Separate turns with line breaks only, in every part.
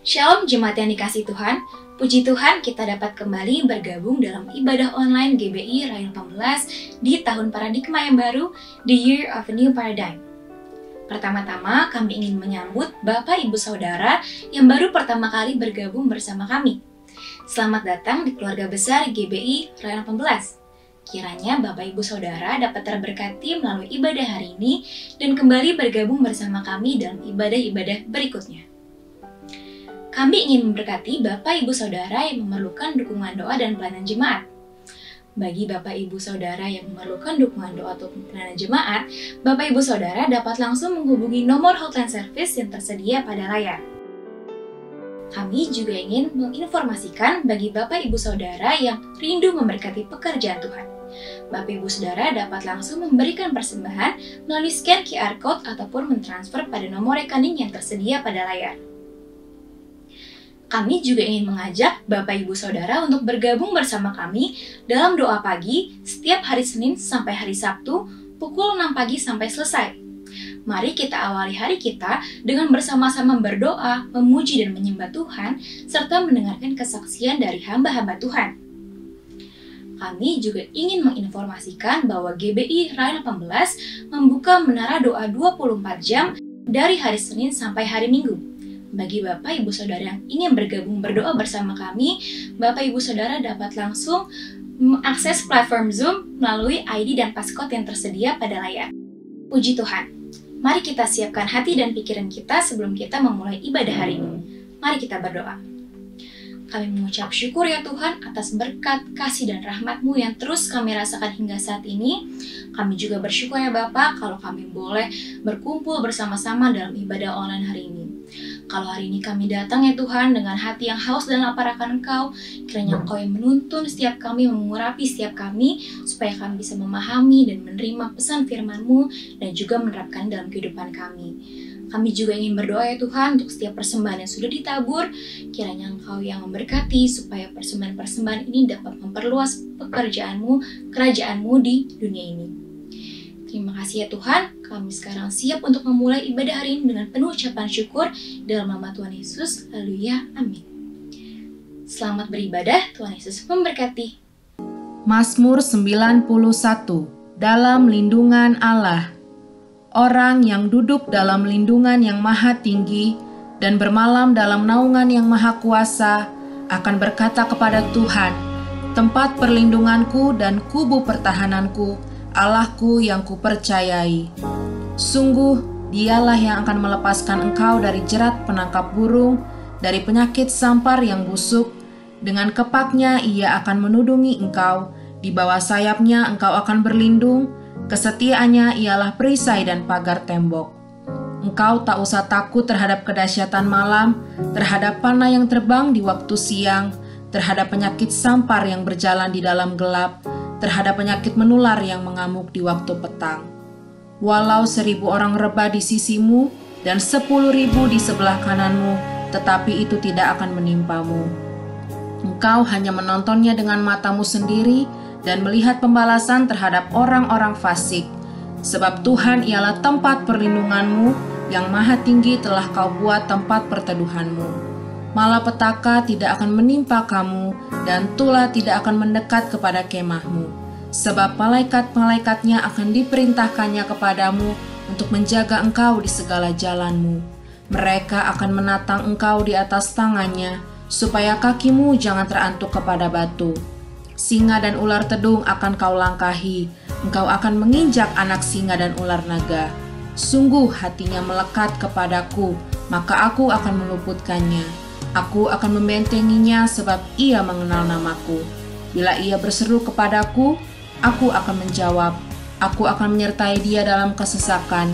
Shalom jemaat yang dikasih Tuhan, puji Tuhan kita dapat kembali bergabung dalam ibadah online GBI Rayon 18 di tahun paradigma yang baru, The Year of a New Paradigm. Pertama-tama kami ingin menyambut Bapak Ibu Saudara yang baru pertama kali bergabung bersama kami. Selamat datang di keluarga besar GBI Rayon 18. Kiranya Bapak Ibu Saudara dapat terberkati melalui ibadah hari ini dan kembali bergabung bersama kami dalam ibadah-ibadah berikutnya. Kami ingin memberkati Bapak Ibu Saudara yang memerlukan dukungan doa dan pelayanan jemaat. Bagi Bapak Ibu Saudara yang memerlukan dukungan doa atau pelayanan jemaat, Bapak Ibu Saudara dapat langsung menghubungi nomor hotline service yang tersedia pada layar. Kami juga ingin menginformasikan bagi Bapak Ibu Saudara yang rindu memberkati pekerjaan Tuhan. Bapak Ibu Saudara dapat langsung memberikan persembahan melalui scan QR Code ataupun mentransfer pada nomor rekening yang tersedia pada layar. Kami juga ingin mengajak Bapak Ibu Saudara untuk bergabung bersama kami dalam doa pagi setiap hari Senin sampai hari Sabtu pukul 6 pagi sampai selesai. Mari kita awali hari kita dengan bersama-sama berdoa, memuji dan menyembah Tuhan, serta mendengarkan kesaksian dari hamba-hamba Tuhan. Kami juga ingin menginformasikan bahwa GBI Rayon 18 membuka menara doa 24 jam dari hari Senin sampai hari Minggu. Bagi Bapak Ibu Saudara yang ingin bergabung berdoa bersama kami, Bapak Ibu Saudara dapat langsung mengakses platform Zoom melalui ID dan passcode yang tersedia pada layar. Puji Tuhan. Mari kita siapkan hati dan pikiran kita sebelum kita memulai ibadah hari ini. Mari kita berdoa. Kami mengucap syukur ya Tuhan atas berkat, kasih dan rahmat-Mu yang terus kami rasakan hingga saat ini. Kami juga bersyukur ya Bapak kalau kami boleh berkumpul bersama-sama dalam ibadah online hari ini. Kalau hari ini kami datang ya Tuhan dengan hati yang haus dan lapar akan Engkau, kiranya Engkau yang menuntun setiap kami, mengurapi setiap kami, supaya kami bisa memahami dan menerima pesan firman-Mu dan juga menerapkan dalam kehidupan kami. Kami juga ingin berdoa ya Tuhan untuk setiap persembahan yang sudah ditabur, kiranya Engkau yang memberkati supaya persembahan-persembahan ini dapat memperluas pekerjaan-Mu, kerajaan-Mu di dunia ini. Terima kasih ya Tuhan, kami sekarang siap untuk memulai ibadah hari ini dengan penuh ucapan syukur dalam nama Tuhan Yesus. Haleluya, amin. Selamat beribadah, Tuhan Yesus memberkati.
Mazmur 91. Dalam lindungan Allah. Orang yang duduk dalam lindungan yang maha tinggi dan bermalam dalam naungan yang maha kuasa akan berkata kepada Tuhan, tempat perlindunganku dan kubu pertahananku, Allahku yang kupercayai. Sungguh, dialah yang akan melepaskan engkau dari jerat penangkap burung, dari penyakit sampar yang busuk. Dengan kepaknya ia akan menudungi engkau, di bawah sayapnya engkau akan berlindung. Kesetiaannya ialah perisai dan pagar tembok. Engkau tak usah takut terhadap kedahsyatan malam, terhadap panah yang terbang di waktu siang, terhadap penyakit sampar yang berjalan di dalam gelap, terhadap penyakit menular yang mengamuk di waktu petang. Walau 1.000 orang rebah di sisimu dan 10.000 di sebelah kananmu, tetapi itu tidak akan menimpamu. Engkau hanya menontonnya dengan matamu sendiri dan melihat pembalasan terhadap orang-orang fasik. Sebab Tuhan ialah tempat perlindunganmu, yang maha tinggi telah kau buat tempat perteduhanmu. Malapetaka tidak akan menimpa kamu, dan tulah tidak akan mendekat kepada kemahmu. Sebab malaikat-malaikatnya akan diperintahkannya kepadamu untuk menjaga engkau di segala jalanmu. Mereka akan menatang engkau di atas tangannya, supaya kakimu jangan terantuk kepada batu. Singa dan ular tedung akan kau langkahi, engkau akan menginjak anak singa dan ular naga. Sungguh hatinya melekat kepadaku, maka aku akan meluputkannya. Aku akan membentenginya sebab ia mengenal namaku. Bila ia berseru kepadaku, aku akan menjawab. Aku akan menyertai dia dalam kesesakan.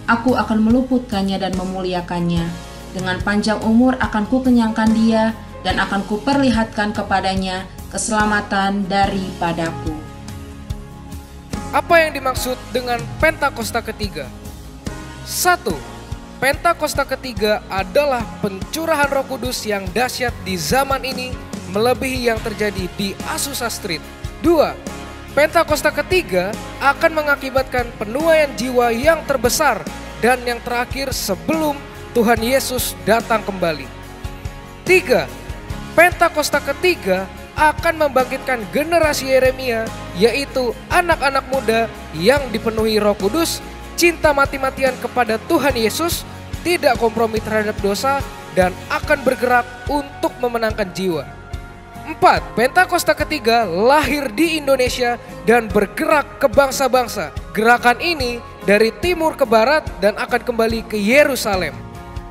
Aku akan meluputkannya dan memuliakannya. Dengan panjang umur akan kukenyangkan dia dan akan kuperlihatkan kepadanya keselamatan daripadaku.
Apa yang dimaksud dengan Pentakosta ketiga? 1. Pentakosta ketiga adalah pencurahan Roh Kudus yang dahsyat di zaman ini melebihi yang terjadi di Azusa Street. 2. Pentakosta ketiga akan mengakibatkan penuaian jiwa yang terbesar dan yang terakhir sebelum Tuhan Yesus datang kembali. 3. Pentakosta ketiga akan membangkitkan generasi Yeremia, yaitu anak-anak muda yang dipenuhi Roh Kudus, cinta mati-matian kepada Tuhan Yesus, tidak kompromi terhadap dosa, dan akan bergerak untuk memenangkan jiwa. 4. Pentakosta ketiga lahir di Indonesia dan bergerak ke bangsa-bangsa. Gerakan ini dari timur ke barat dan akan kembali ke Yerusalem.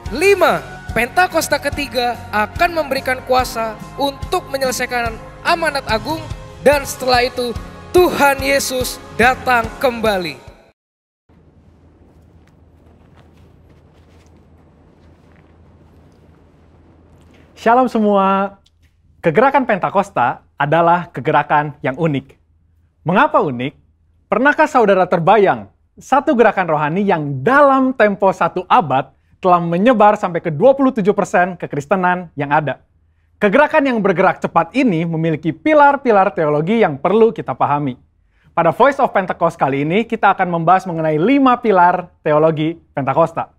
5. Pentakosta ketiga akan memberikan kuasa untuk menyelesaikan amanat agung, dan setelah itu Tuhan Yesus datang kembali.
Shalom semua. Kegerakan Pentakosta adalah kegerakan yang unik. Mengapa unik? Pernahkah saudara terbayang satu gerakan rohani yang dalam tempo 1 abad telah menyebar sampai ke 27% kekristenan yang ada? Kegerakan yang bergerak cepat ini memiliki pilar-pilar teologi yang perlu kita pahami. Pada Voice of Pentecost kali ini, kita akan membahas mengenai 5 pilar teologi Pentakosta.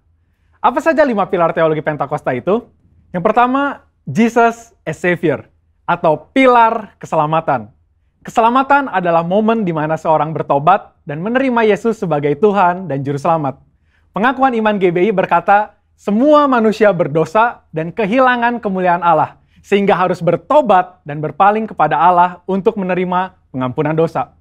Apa saja 5 pilar teologi Pentakosta itu? Yang pertama, Jesus as Savior, atau pilar keselamatan. Keselamatan adalah momen di mana seorang bertobat dan menerima Yesus sebagai Tuhan dan Juru Selamat. Pengakuan iman GBI berkata, semua manusia berdosa dan kehilangan kemuliaan Allah, sehingga harus bertobat dan berpaling kepada Allah untuk menerima pengampunan dosa.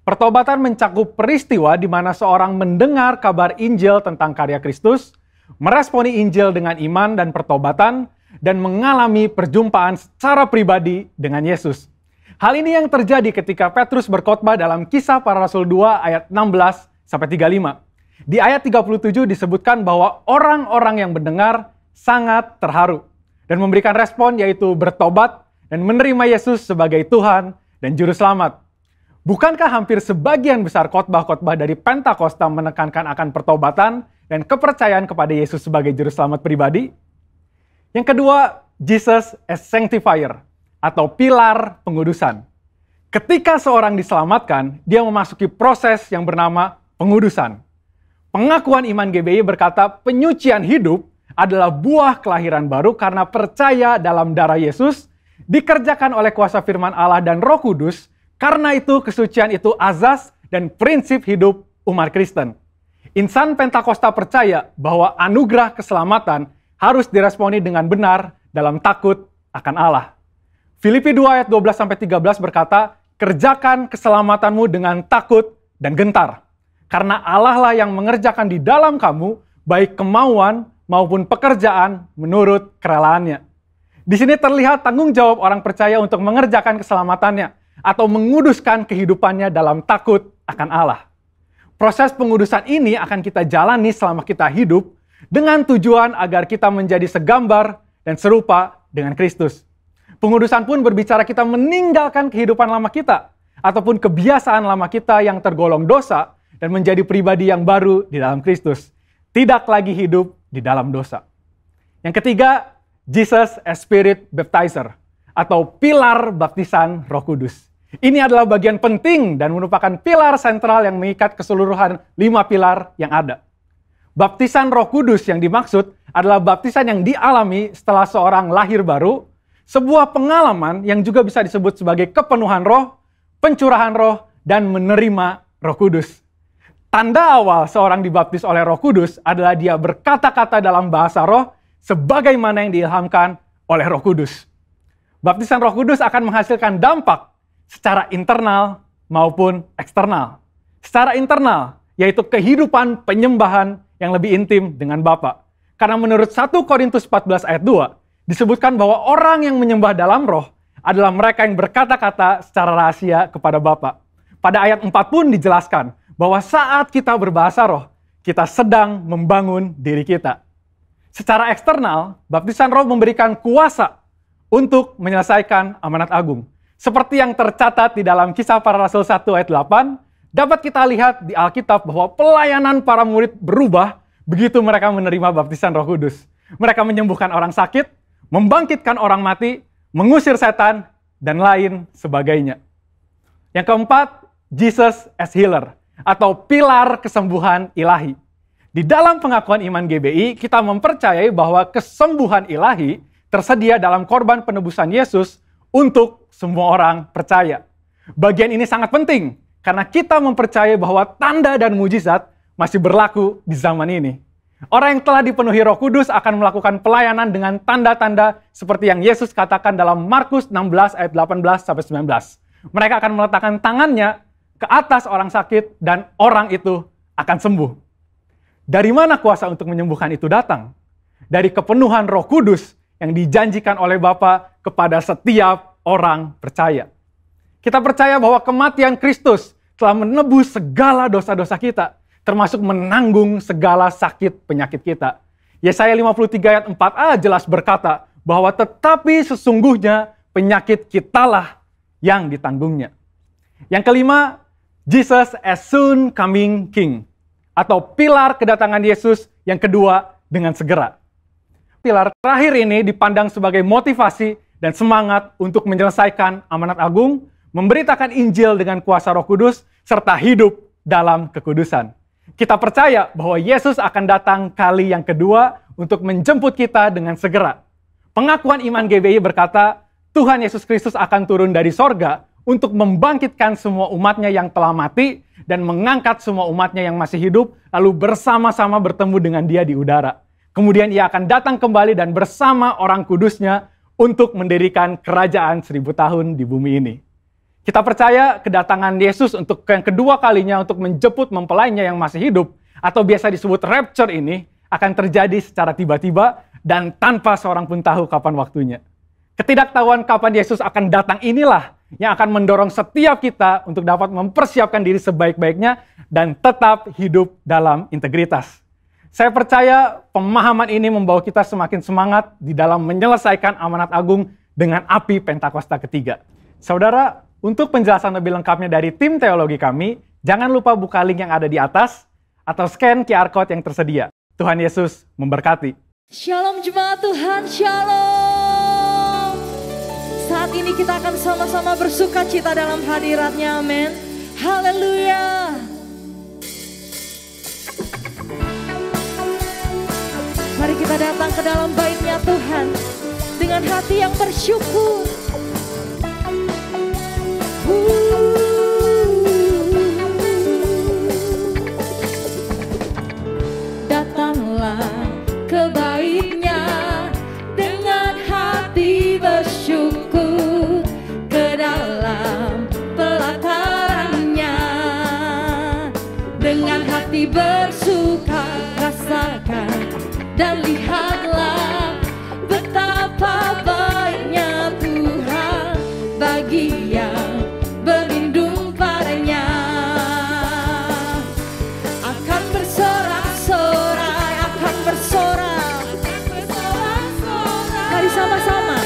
Pertobatan mencakup peristiwa di mana seorang mendengar kabar Injil tentang karya Kristus, meresponi Injil dengan iman dan pertobatan, dan mengalami perjumpaan secara pribadi dengan Yesus. Hal ini yang terjadi ketika Petrus berkhotbah dalam Kisah Para Rasul 2 ayat 16-35. Di ayat 37 disebutkan bahwa orang-orang yang mendengar sangat terharu dan memberikan respon, yaitu bertobat dan menerima Yesus sebagai Tuhan dan Juru Selamat. Bukankah hampir sebagian besar khotbah-khotbah dari Pentakosta menekankan akan pertobatan dan kepercayaan kepada Yesus sebagai Juru Selamat pribadi? Yang kedua, Jesus as Sanctifier, atau pilar pengudusan. Ketika seorang diselamatkan, dia memasuki proses yang bernama pengudusan. Pengakuan iman GBI berkata penyucian hidup adalah buah kelahiran baru karena percaya dalam darah Yesus, dikerjakan oleh kuasa firman Allah dan Roh Kudus. Karena itu kesucian itu azas dan prinsip hidup umat Kristen. Insan Pentakosta percaya bahwa anugerah keselamatan harus diresponi dengan benar dalam takut akan Allah. Filipi 2 ayat 12-13 berkata, kerjakan keselamatanmu dengan takut dan gentar. Karena Allah lah yang mengerjakan di dalam kamu, baik kemauan maupun pekerjaan menurut kerelaannya. Di sini terlihat tanggung jawab orang percaya untuk mengerjakan keselamatannya, atau menguduskan kehidupannya dalam takut akan Allah. Proses pengudusan ini akan kita jalani selama kita hidup, dengan tujuan agar kita menjadi segambar dan serupa dengan Kristus. Pengudusan pun berbicara kita meninggalkan kehidupan lama kita, ataupun kebiasaan lama kita yang tergolong dosa, dan menjadi pribadi yang baru di dalam Kristus. Tidak lagi hidup di dalam dosa. Yang ketiga, Jesus as Spirit Baptizer, atau pilar baptisan Roh Kudus. Ini adalah bagian penting dan merupakan pilar sentral yang mengikat keseluruhan 5 pilar yang ada. Baptisan Roh Kudus yang dimaksud adalah baptisan yang dialami setelah seorang lahir baru, sebuah pengalaman yang juga bisa disebut sebagai kepenuhan roh, pencurahan roh, dan menerima Roh Kudus. Tanda awal seorang dibaptis oleh Roh Kudus adalah dia berkata-kata dalam bahasa roh sebagaimana yang diilhamkan oleh Roh Kudus. Baptisan Roh Kudus akan menghasilkan dampak secara internal maupun eksternal. Secara internal, yaitu kehidupan penyembahan yang lebih intim dengan Bapa. Karena menurut 1 Korintus 14 ayat 2, disebutkan bahwa orang yang menyembah dalam roh adalah mereka yang berkata-kata secara rahasia kepada Bapa. Pada ayat 4 pun dijelaskan bahwa saat kita berbahasa roh, kita sedang membangun diri kita. Secara eksternal, baptisan roh memberikan kuasa untuk menyelesaikan amanat agung. Seperti yang tercatat di dalam Kisah Para Rasul 1 ayat 8, dapat kita lihat di Alkitab bahwa pelayanan para murid berubah begitu mereka menerima baptisan Roh Kudus. Mereka menyembuhkan orang sakit, membangkitkan orang mati, mengusir setan, dan lain sebagainya. Yang keempat, Jesus as Healer, atau pilar kesembuhan ilahi. Di dalam pengakuan iman GBI, kita mempercayai bahwa kesembuhan ilahi tersedia dalam korban penebusan Yesus untuk semua orang percaya. Bagian ini sangat penting karena kita mempercayai bahwa tanda dan mujizat masih berlaku di zaman ini. Orang yang telah dipenuhi Roh Kudus akan melakukan pelayanan dengan tanda-tanda seperti yang Yesus katakan dalam Markus 16 ayat 18-19. Mereka akan meletakkan tangannya ke atas orang sakit dan orang itu akan sembuh. Dari mana kuasa untuk menyembuhkan itu datang? Dari kepenuhan Roh Kudus yang dijanjikan oleh Bapa kepada setiap orang percaya. Kita percaya bahwa kematian Kristus telah menebus segala dosa-dosa kita, termasuk menanggung segala sakit penyakit kita. Yesaya 53 ayat 4a jelas berkata bahwa tetapi sesungguhnya penyakit kitalah yang ditanggungnya. Yang kelima, Jesus as soon coming King, atau pilar kedatangan Yesus yang kedua dengan segera. Pilar terakhir ini dipandang sebagai motivasi dan semangat untuk menyelesaikan amanat agung, memberitakan Injil dengan kuasa Roh Kudus, serta hidup dalam kekudusan. Kita percaya bahwa Yesus akan datang kali yang kedua untuk menjemput kita dengan segera. Pengakuan iman GBI berkata, Tuhan Yesus Kristus akan turun dari sorga untuk membangkitkan semua umatnya yang telah mati dan mengangkat semua umatnya yang masih hidup, lalu bersama-sama bertemu dengan dia di udara. Kemudian ia akan datang kembali dan bersama orang kudusnya untuk mendirikan kerajaan 1000 tahun di bumi ini. Kita percaya kedatangan Yesus untuk yang kedua kalinya untuk menjemput mempelainya yang masih hidup, atau biasa disebut rapture ini, akan terjadi secara tiba-tiba dan tanpa seorang pun tahu kapan waktunya. Ketidaktahuan kapan Yesus akan datang inilah yang akan mendorong setiap kita untuk dapat mempersiapkan diri sebaik-baiknya dan tetap hidup dalam integritas. Saya percaya pemahaman ini membawa kita semakin semangat di dalam menyelesaikan amanat agung dengan api Pentakosta ketiga. Saudara, untuk penjelasan lebih lengkapnya dari tim teologi kami, jangan lupa buka link yang ada di atas atau scan QR Code yang tersedia. Tuhan Yesus memberkati.
Shalom jemaat Tuhan, shalom. Saat ini kita akan sama-sama bersuka cita dalam hadirat-Nya, amin. Haleluya. Mari kita datang ke dalam bait-Nya Tuhan dengan hati yang bersyukur. Datanglah ke bait-Nya dengan hati bersyukur, ke dalam pelataran-Nya dengan hati bersuka, rasakan dan lihatlah betapa baiknya Tuhan bagi yang berlindung padanya. Akan bersorak-sorai, akan bersorak. Mari sama-sama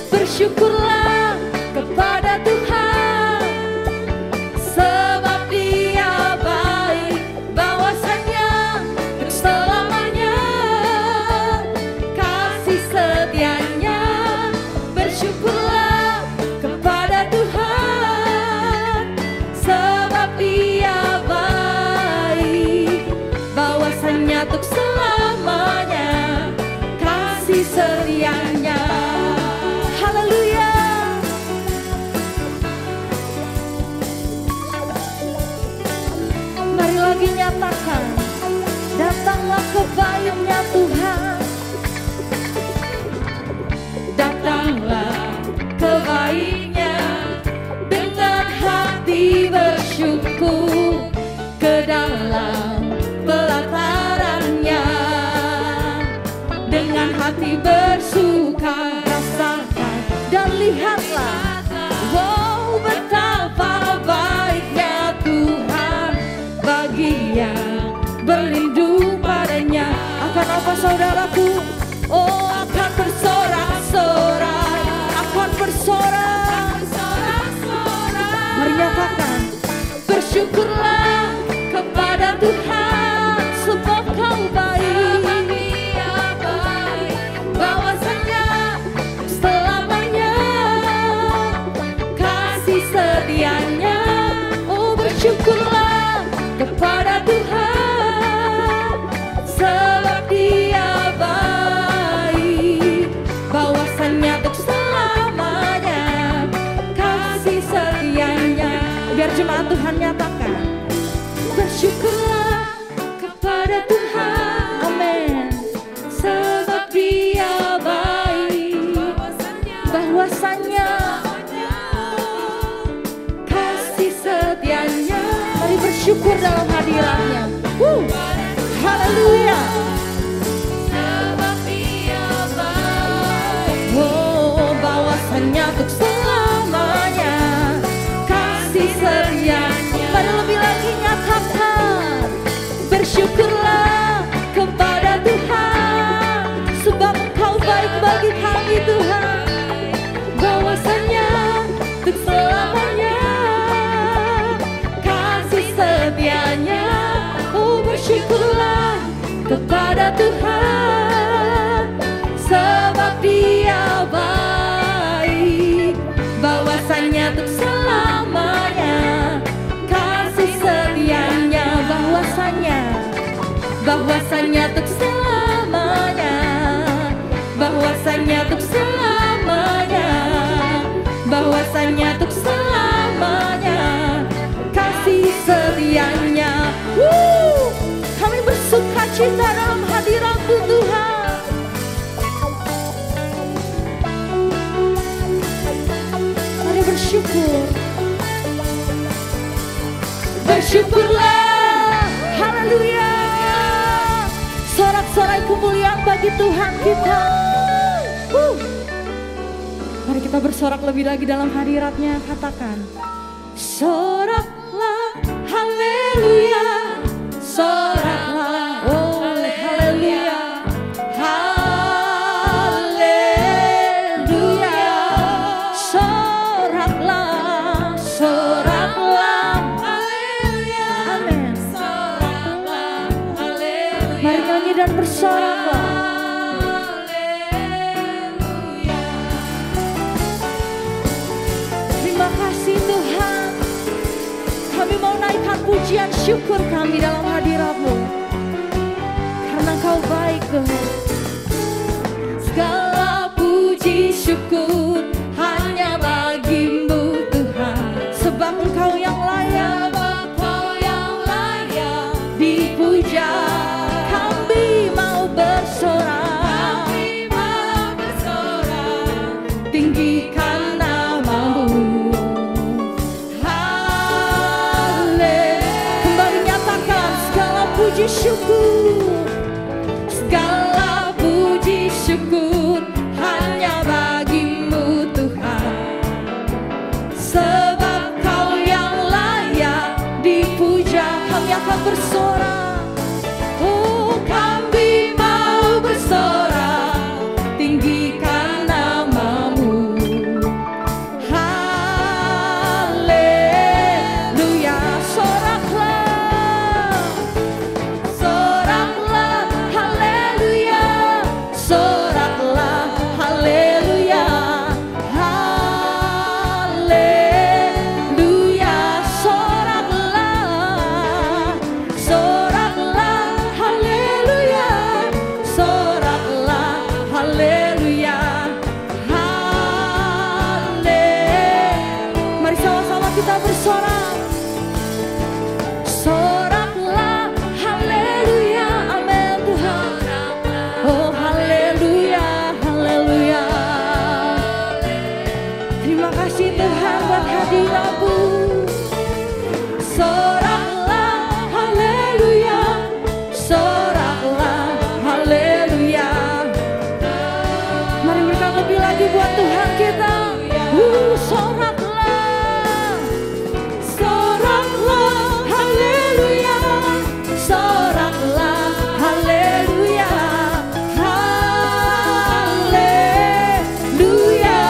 bersyukurlah kepada Tuhan, sebab Dia baik, bahwasanya untuk selamanya kasih setianya. Bersyukurlah kepada Tuhan, sebab Dia baik, bahwasanya untuk selamanya kasih setianya. Haleluya. Mari lagi nyatakan, datanglah ke bait-Nya Tuhan. Datanglah ke bait-Nya dengan hati bersyukur, ke dalam pelataran-Nya dengan hati bersuka, rasakan dan lihatlah, wow, betapa baiknya Tuhan bagi yang berlindung padanya. Akan apa saudaraku? Oh, akan bersorak-sorai, akan bersorak. Mari nyatakan, bersyukurlah kepada Tuhan, sebab Kau baik, bahwasanya selamanya kasih setianya. Oh, bersyukurlah kepada Tuhan, sebab Dia baik, Bersyukurlah kepada Tuhan, amin. Sebab Dia baik, bahwasanya kasih setianya. Mari bersyukur dalam hadiratnya. Haleluya. Sebab Dia baik, oh, bahwasanya untuk selamanya kasih setianya. Mari lebih lagi nyatakan, bersyukurlah kepada Tuhan, sebab Engkau baik bagi kami Tuhan, bahwasanya untuk selamanya kasih setianya. Oh, bersyukurlah kepada Tuhan, sebab Dia baik, bahwasanya untuk selamanya kasih setianya. Bahwasanya untuk selamanya, bahwasanya untuk selamanya, bahwasanya untuk selamanya kasih setianya. Kami bersuka cita dalam hadirat-Mu Tuhan. Mari bersyukur. Bersyukurlah, haleluya. Sorak-sorai kemuliaan bagi Tuhan kita. Mari kita bersorak lebih lagi dalam hadirat-Nya. Katakan, soraklah, haleluya. Soraklah, oh haleluya. Haleluya. Soraklah, soraklah, haleluya. Amin. Soraklah, haleluya. Mari nyanyi dan bersoraklah. Haleluya. Terima kasih Tuhan. Kami mau naikkan pujian syukur kami dalam hadirat-Mu, karena Engkau baik Tuhan. Segala puji syukur hanya bagi-Mu Tuhan, sebab Engkau yang layak, dipuja. Kami mau bersorak, tinggikan nama-Mu. Puji syukur, segala puji syukur hanya bagi-Mu Tuhan, sebab Kau yang layak dipuja. Kami akan bersorak, oh kami mau bersorak, tinggikan nama-Mu. Haleluya. Soraklah, soraklah, haleluya. Soraklah, haleluya. Haleluya. Soraklah, soraklah, haleluya. Soraklah, haleluya. Mari sama-sama kita bersorak. Soraklah, haleluya, amin Tuhan. Oh haleluya, haleluya. Terima kasih Tuhan buat hadirat-Mu. Soraklah, haleluya. Soraklah, haleluya. Mari berikan lebih lagi buat Tuhan kita. Soraklah, soraklah, haleluya. Soraklah, haleluya. Haleluya,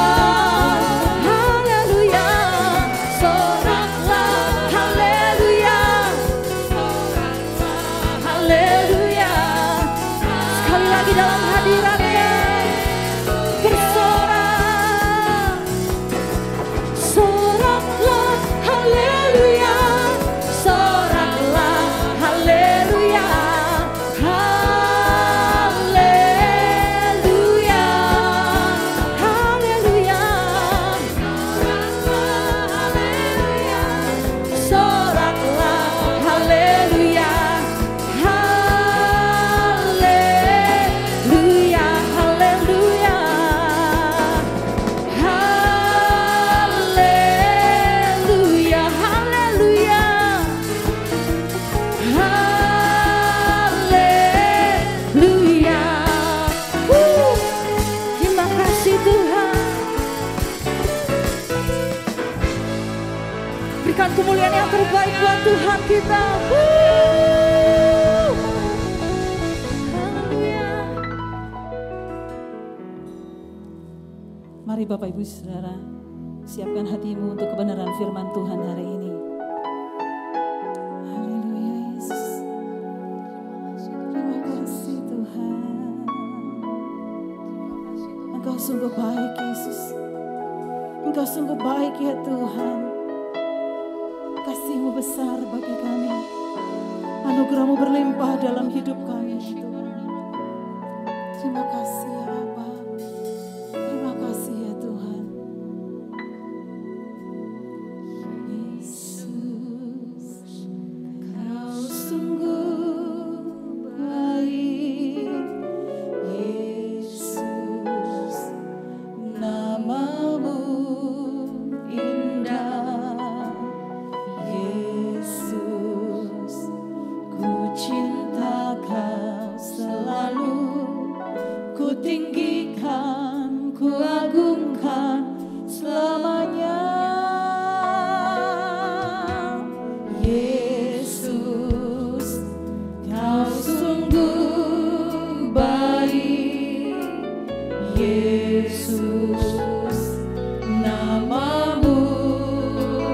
haleluya. Soraklah, haleluya. Soraklah, haleluya. Sekali lagi dalam hadirat-Nya bersorak. Soraklah, haleluya. Soraklah, haleluya. Haleluya, haleluya. Soraklah, haleluya. Soraklah, haleluya. kemuliaan yang terbaik buat Tuhan kita. Haleluya. Mari Bapak Ibu Saudara, siapkan hatimu untuk kebenaran firman Tuhan hari ini. Haleluya Yesus. Terima kasih Tuhan. Engkau sungguh baik Yesus. Engkau sungguh baik ya Tuhan. Kasih-Mu besar bagi kami. Anugerah-Mu berlimpah dalam hidup kami ya Tuhan. Terima kasih ya Bapa. Terima kasih ya Tuhan. Yesus, Kau sungguh baik. Yesus, nama-Mu indah. Yesus, ku cinta Kau selalu, ku tinggikan, ku agungkan selamanya. Yesus, Kau sungguh baik. Yesus, nama-Mu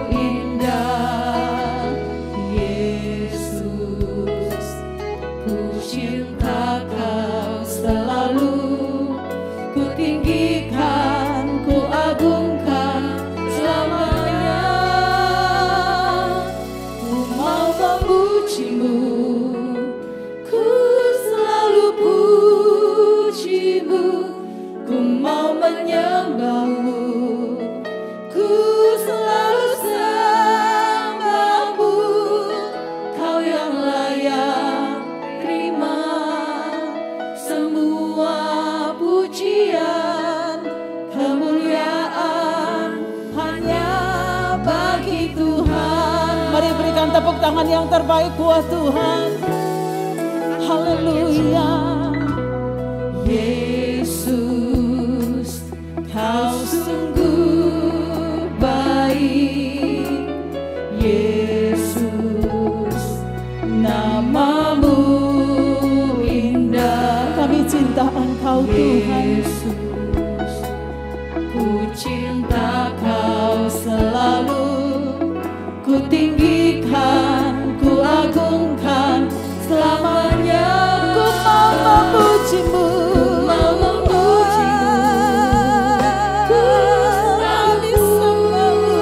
indah. Yesus, ku cinta Kau selalu, ku tinggikan, ku agungkan selamanya. Ku mau memuji-Mu, ku selalu puji-Mu. Ku mau menyembah-Mu, ku selalu sembah-Mu. Kau yang layak terima semua pujian, kemuliaan hanya bagi Tuhan. Mari berikan tepuk tangan yang terbaik buat Tuhan. Haleluya. Yesus, Kau sungguh baik. Yesus, nama-Mu indah. Kami cinta Engkau Tuhan. Yesus, ku cinta Kau selalu, ku tinggikan, ku agungkan selamanya. Ku mau memuji-Mu, mau memuji-Mu, ku selalu sembah-Mu,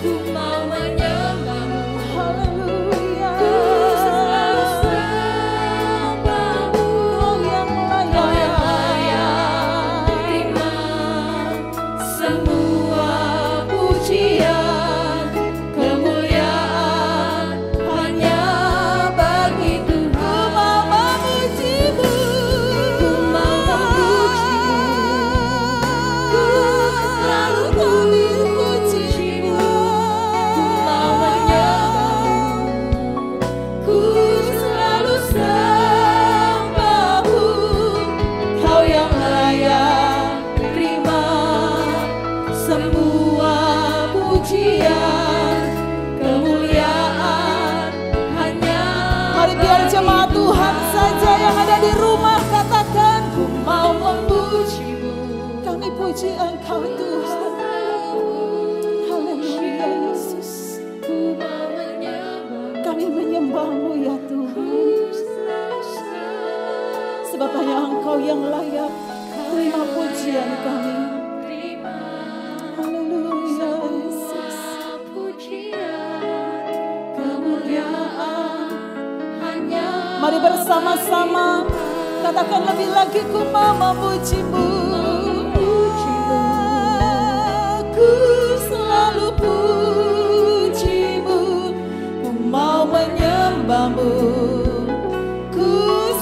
ku mau menyembah-Mu. Haleluya. Ku selalu sembah-Mu. Kau yang layak terima semua pujian, kemuliaan hanya bagi Tuhan. Ku mau memuji-Mu, ku selalu kami puji-Mu. Ku mau menyembah-Mu, ku selalu sembah-Mu. Kau yang layak terima semua pujian, kemuliaan hanya. Mari biar jemaat Tuhan saja yang ada di rumah katakan, ku mau memuji-Mu. Kami puji Engkau Tuhan. Haleluya Yesus. Kami menyembah-Mu ya Tuhan. Sebab hanya Engkau yang layak terima pujian kami. Haleluya Yesus. Kemuliaan hanya. Mari bersama-sama katakan lebih lagi, ku mau memuji-Mu. Ku selalu puji-Mu, ku mau menyembah-Mu, ku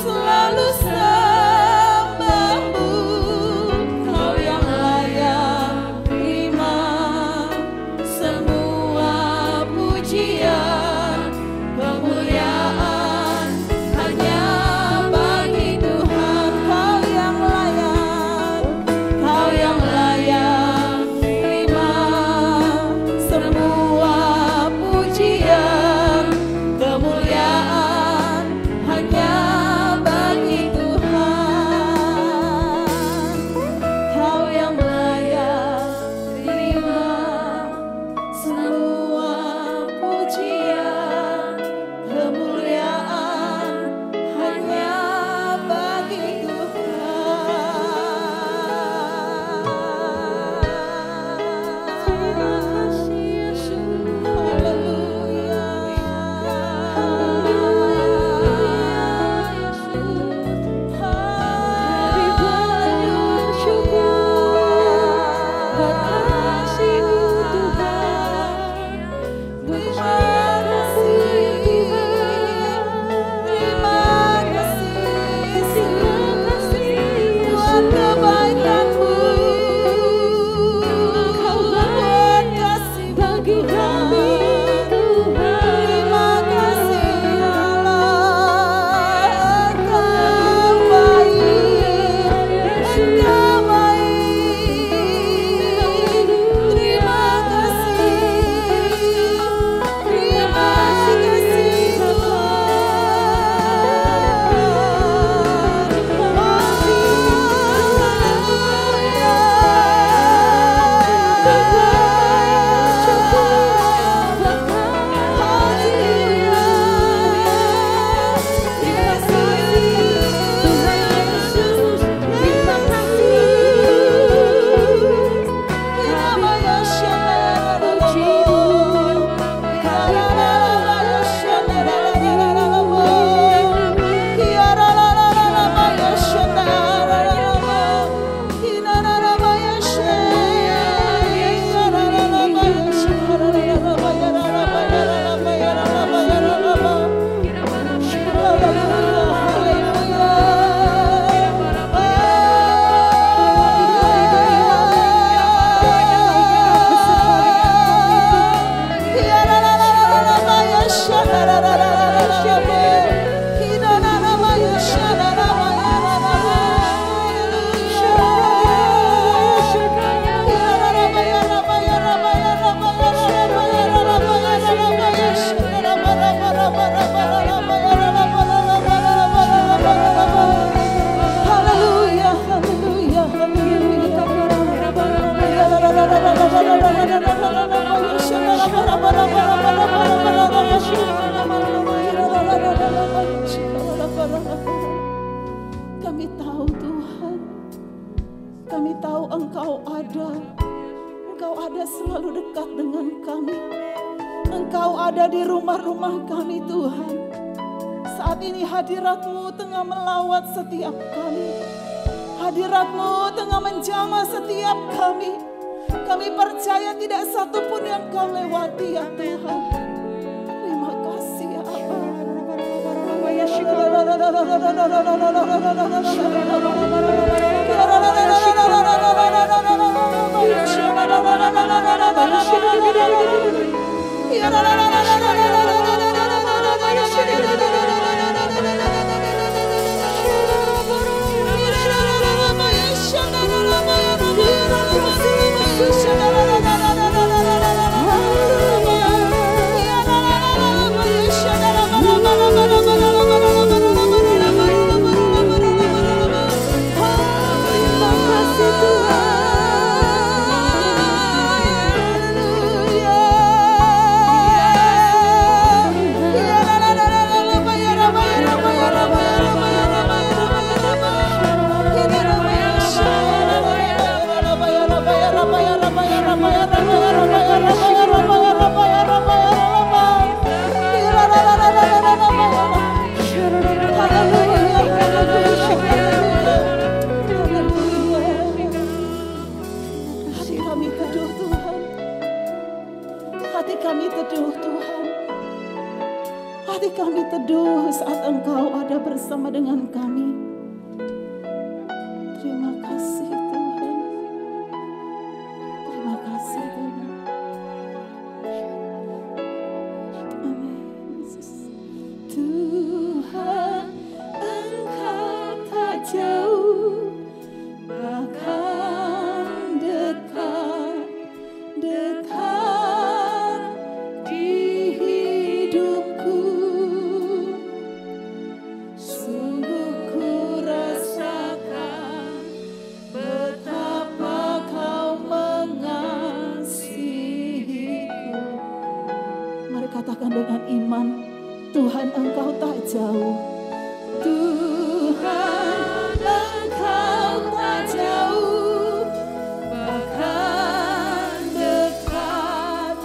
selalu sembah-Mu. Kau yang layak terima semua pujian, kemuliaan hanya bagi Tuhan. Kau yang layak terima semua Kami tahu Tuhan, kami tahu Engkau ada selalu dekat dengan kami. Engkau ada di rumah-rumah kami Tuhan. Saat ini hadirat-Mu tengah melawat setiap kami. Hadirat-Mu tengah menjamah setiap kami. Kami percaya tidak satu pun yang Kau lewati ya Tuhan. Terima kasih ya Abba. Hati kami teduh saat Engkau ada bersama dengan kami. Terima kasih Tuhan. Terima kasih Tuhan. Amin. Tuhan, Engkau tak jauh, bahkan dekat di hidupku. Sungguh ku rasakan betapa Kau mengasihiku. Mari katakan dengan iman, Tuhan Engkau tak jauh. Tuhan Engkau tak jauh, bahkan dekat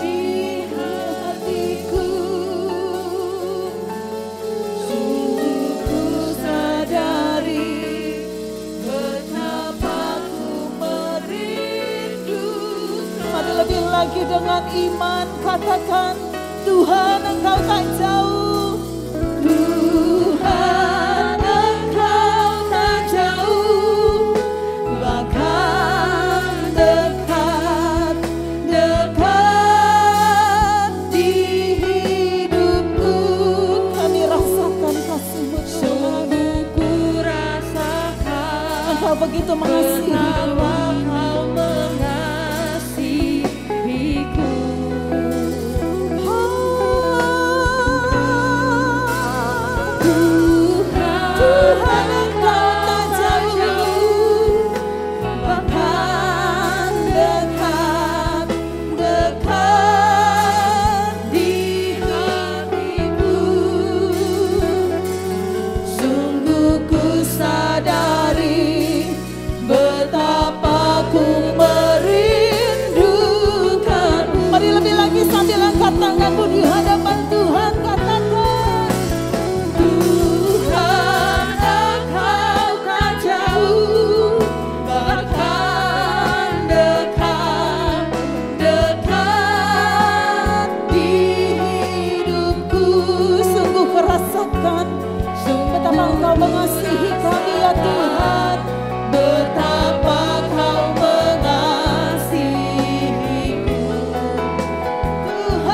di hatiku. Sungguh ku sadari betapa ku merindu. Mari lebih lagi dengan iman katakan, Tuhan Engkau tak jauh. Tuhan Engkau tak jauh, bahkan dekat di hidupku. Kami rasakan kasih-Mu Tuhan. Sungguh ku rasakan Engkau begitu mengasihiku. Tuhan Engkau tak jauh, bahkan dekat di hatiku. Sungguh ku sadari betapa ku merindukan. Mari lebih lagi sambil angkat tanganmu di hadapan Tuhan, katakan, betapa Engkau mengasihi kami ya Tuhan. Betapa Kau mengasihiku Tuhan.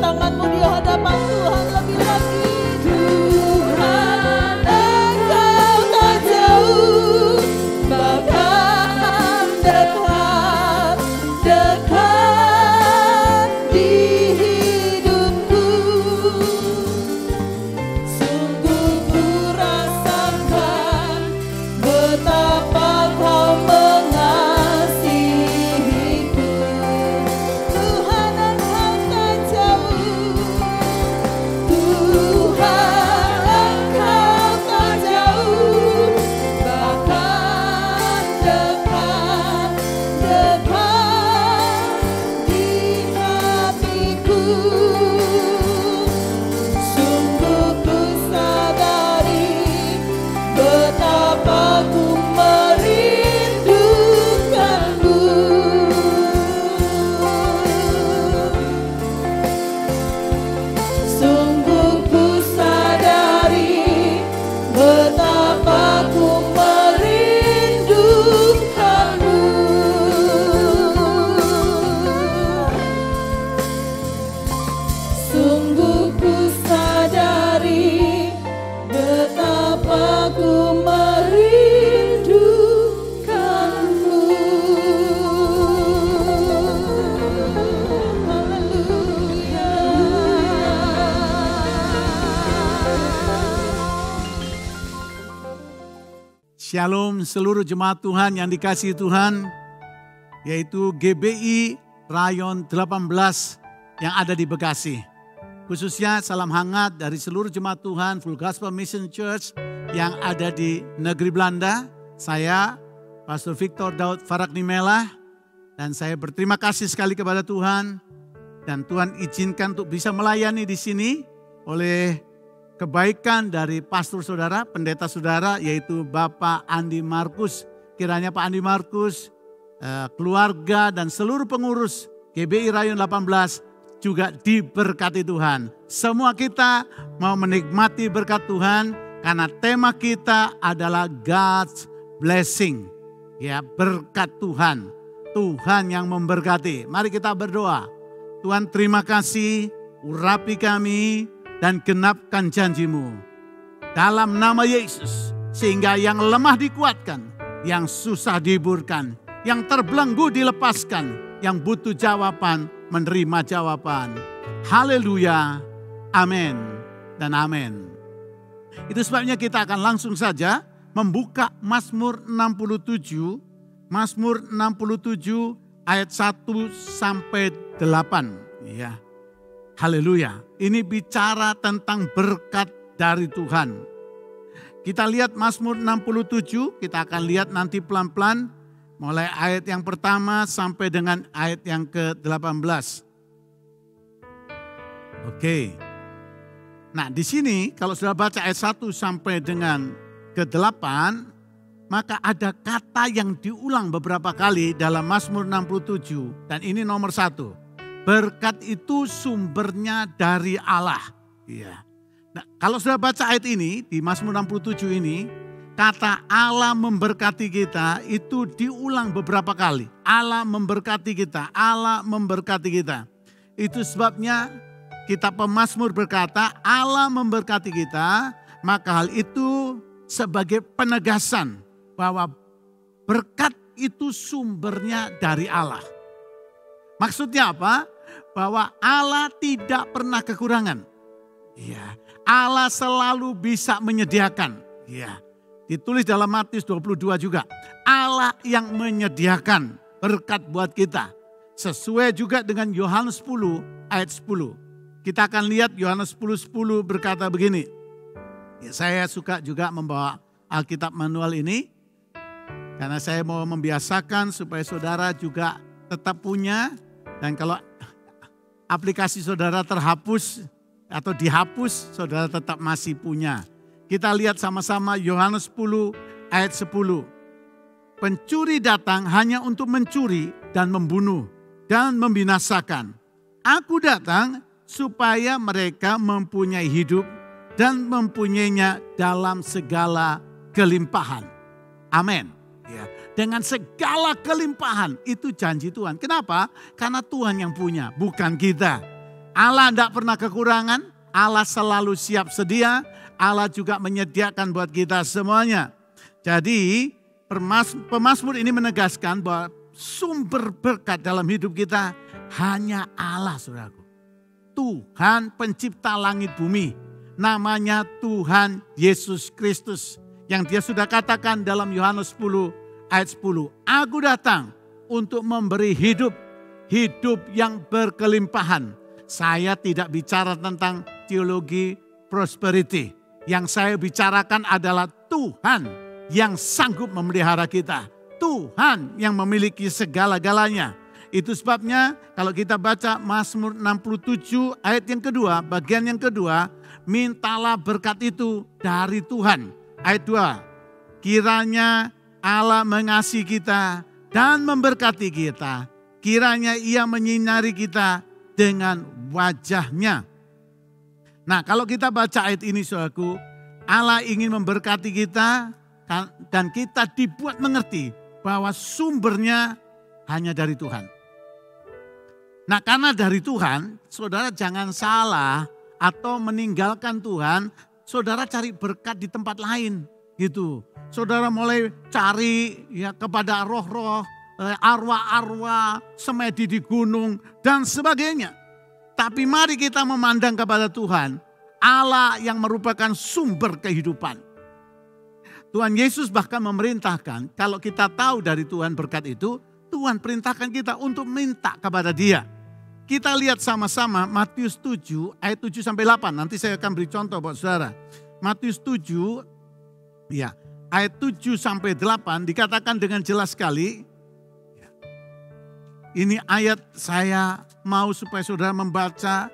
tanganmu di hadapan Tuhan lebih lagi. Tuhan, Engkau tak jauh, bahkan dekat, dekat di hidupku. Sungguh ku rasakan betapa Kau mengasihiku. Tuhan, Engkau tak jauh. Tuhan, Engkau tak jauh, bahkan dekat, dekat di hatiku. Sungguh ku sadari betapa ku merindukanmu. Sungguh ku sadari betapa ku merindukanmu. Sungguh ku sadari betapa ku merindukanmu.
Shalom seluruh jemaat Tuhan yang dikasihi Tuhan, yaitu GBI Rayon 18 yang ada di Bekasi. Khususnya salam hangat dari seluruh jemaat Tuhan Full Gospel Mission Church yang ada di negeri Belanda. Saya Pastor Victor Daud Faraknimelah, dan saya berterima kasih sekali kepada Tuhan, dan Tuhan izinkan untuk bisa melayani di sini oleh kebaikan dari pastor saudara, pendeta saudara, yaitu Bapak Andi Markus. Kiranya Pak Andi Markus, keluarga dan seluruh pengurus GBI Rayon 18 juga diberkati Tuhan. Semua kita mau menikmati berkat Tuhan karena tema kita adalah God's blessing. Ya, berkat Tuhan. Tuhan yang memberkati. Mari kita berdoa. Tuhan, terima kasih, urapi kami dan genapkan janji-Mu. Dalam nama Yesus, sehingga yang lemah dikuatkan, yang susah dihiburkan, yang terbelenggu dilepaskan, yang butuh jawaban menerima jawaban. Haleluya, amin dan amin. Itu sebabnya kita akan langsung saja membuka Mazmur 67, Mazmur 67 ayat 1 sampai 8. Ya. Haleluya. Ini bicara tentang berkat dari Tuhan. Kita lihat Mazmur 67, kita akan lihat nanti pelan-pelan mulai ayat yang pertama sampai dengan ayat yang ke-18. Oke. Nah, di sini kalau sudah baca ayat 1 sampai dengan ke-8, maka ada kata yang diulang beberapa kali dalam Mazmur 67, dan ini nomor 1. Berkat itu sumbernya dari Allah. Iya. Nah, kalau sudah baca ayat ini di Mazmur 67 ini, kata Allah memberkati kita itu diulang beberapa kali. Allah memberkati kita, Allah memberkati kita. Itu sebabnya kitab pemazmur berkata Allah memberkati kita, maka hal itu sebagai penegasan bahwa berkat itu sumbernya dari Allah. Maksudnya apa? Bahwa Allah tidak pernah kekurangan. Ya, Allah selalu bisa menyediakan. Ya, ditulis dalam Matius 22 juga. Allah yang menyediakan berkat buat kita. Sesuai juga dengan Yohanes 10 ayat 10. Kita akan lihat Yohanes 10:10 berkata begini. Ya, saya suka juga membawa Alkitab manual ini. Karena saya mau membiasakan supaya saudara juga tetap punya. Dan kalau aplikasi saudara terhapus atau dihapus, saudara tetap masih punya. Kita lihat sama-sama Yohanes 10 ayat 10. Pencuri datang hanya untuk mencuri dan membunuh dan membinasakan. Aku datang supaya mereka mempunyai hidup dan mempunyainya dalam segala kelimpahan. Amin. Ya, dengan segala kelimpahan itu janji Tuhan. Kenapa? Karena Tuhan yang punya, bukan kita. Allah tidak pernah kekurangan, Allah selalu siap sedia, Allah juga menyediakan buat kita semuanya. Jadi pemazmur ini menegaskan bahwa sumber berkat dalam hidup kita hanya Allah, saudaraku. Tuhan pencipta langit bumi, namanya Tuhan Yesus Kristus. Yang dia sudah katakan dalam Yohanes 10 ayat 10. Aku datang untuk memberi hidup yang berkelimpahan. Saya tidak bicara tentang teologi prosperity. Yang saya bicarakan adalah Tuhan yang sanggup memelihara kita. Tuhan yang memiliki segala-galanya. Itu sebabnya kalau kita baca Mazmur 67 ayat yang kedua, bagian yang kedua, mintalah berkat itu dari Tuhan. Ayat 2, kiranya Allah mengasihi kita dan memberkati kita. Kiranya Ia menyinari kita dengan wajahnya. Nah, kalau kita baca ayat ini, saudaraku, Allah ingin memberkati kita dan kita dibuat mengerti bahwa sumbernya hanya dari Tuhan. Nah, karena dari Tuhan, saudara jangan salah atau meninggalkan Tuhan, saudara cari berkat di tempat lain gitu. Saudara mulai cari ya kepada roh-roh, arwah-arwah, semedi di gunung dan sebagainya. Tapi mari kita memandang kepada Tuhan, Allah yang merupakan sumber kehidupan. Tuhan Yesus bahkan memerintahkan kalau kita tahu dari Tuhan berkat itu, Tuhan perintahkan kita untuk minta kepada Dia. Kita lihat sama-sama Matius 7 ayat 7 sampai 8. Nanti saya akan beri contoh buat saudara. Matius 7 ya, ayat 7 sampai 8 dikatakan dengan jelas sekali. Ini ayat saya mau supaya saudara membaca,